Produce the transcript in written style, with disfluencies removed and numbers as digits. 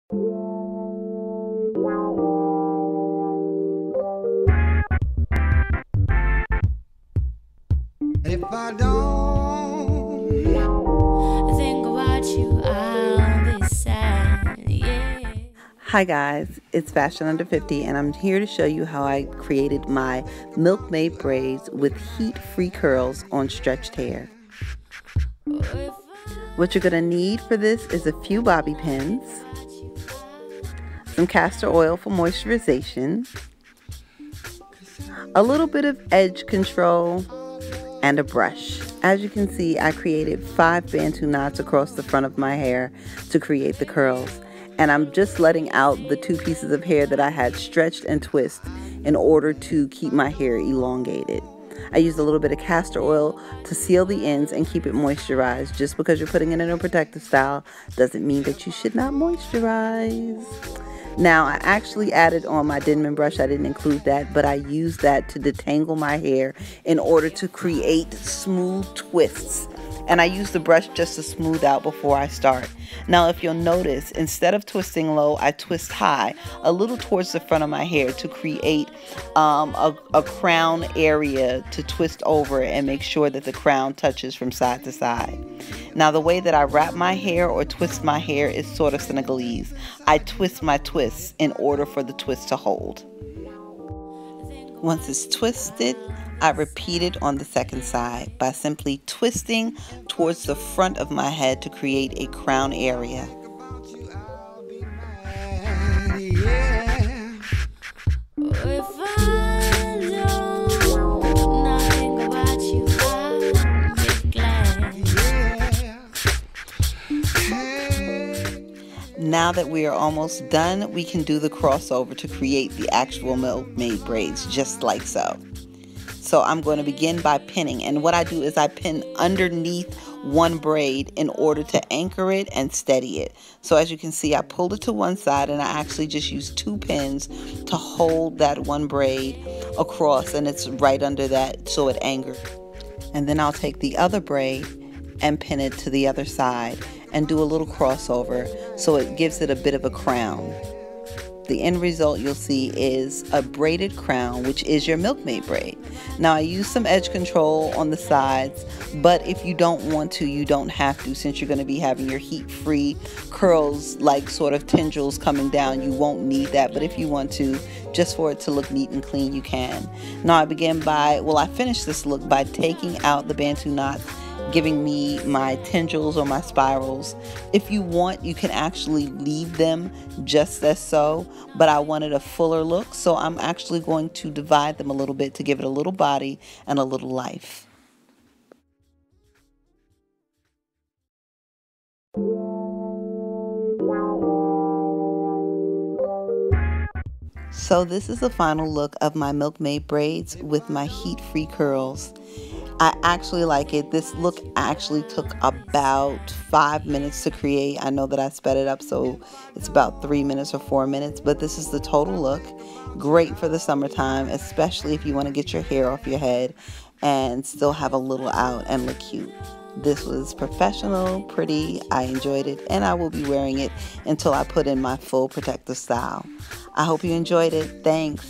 If I don't think about you, I'll be sad, yeah. Hi guys, it's Fashion Under 50 and I'm here to show you how I created my Milkmaid braids with heat-free curls on stretched hair. What you're going to need for this is a few bobby pins, some castor oil for moisturization, a little bit of edge control, and a brush. As you can see, I created 5 bantu knots across the front of my hair to create the curls. And I'm just letting out the 2 pieces of hair that I had stretched and twist in order to keep my hair elongated. I used a little bit of castor oil to seal the ends and keep it moisturized. Just because you're putting it in a protective style doesn't mean that you should not moisturize. Now, I actually added on my Denman brush. I didn't include that, but I used that to detangle my hair in order to create smooth twists. And I use the brush just to smooth out before I start. Now, if you'll notice, instead of twisting low, I twist high, a little towards the front of my hair to create a crown area to twist over and make sure that the crown touches from side to side. Now, the way that I wrap my hair or twist my hair is sort of Senegalese. I twist my twists in order for the twist to hold. Once it's twisted, I repeat it on the second side by simply twisting towards the front of my head to create a crown area. If I don't not think about you, I'll be glad. Now that we are almost done, we can do the crossover to create the actual Milkmaid braids just like so. So I'm going to begin by pinning, and what I do is I pin underneath one braid in order to anchor it and steady it. So as you can see, I pulled it to one side and I actually just used 2 pins to hold that one braid across, and it's right under that so it anchors. And then I'll take the other braid and pin it to the other side and do a little crossover so it gives it a bit of a crown. The end result you'll see is a braided crown, which is your Milkmaid braid. Now, I use some edge control on the sides, but if you don't want to, you don't have to. Since you're going to be having your heat-free curls, like sort of tendrils coming down, you won't need that. But if you want to, just for it to look neat and clean, you can. Now, I finished this look by taking out the bantu knots, giving me my tendrils or my spirals. If you want, you can actually leave them just as so, but I wanted a fuller look, so I'm actually going to divide them a little bit to give it a little body and a little life. So this is the final look of my Milkmaid braids with my heat-free curls. I actually like it. This look actually took about 5 minutes to create. I know that I sped it up, so it's about 3 minutes or 4 minutes, but this is the total look. Great for the summertime, especially if you want to get your hair off your head and still have a little out and look cute. This was professional, pretty. I enjoyed it, and I will be wearing it until I put in my full protective style. I hope you enjoyed it. Thanks.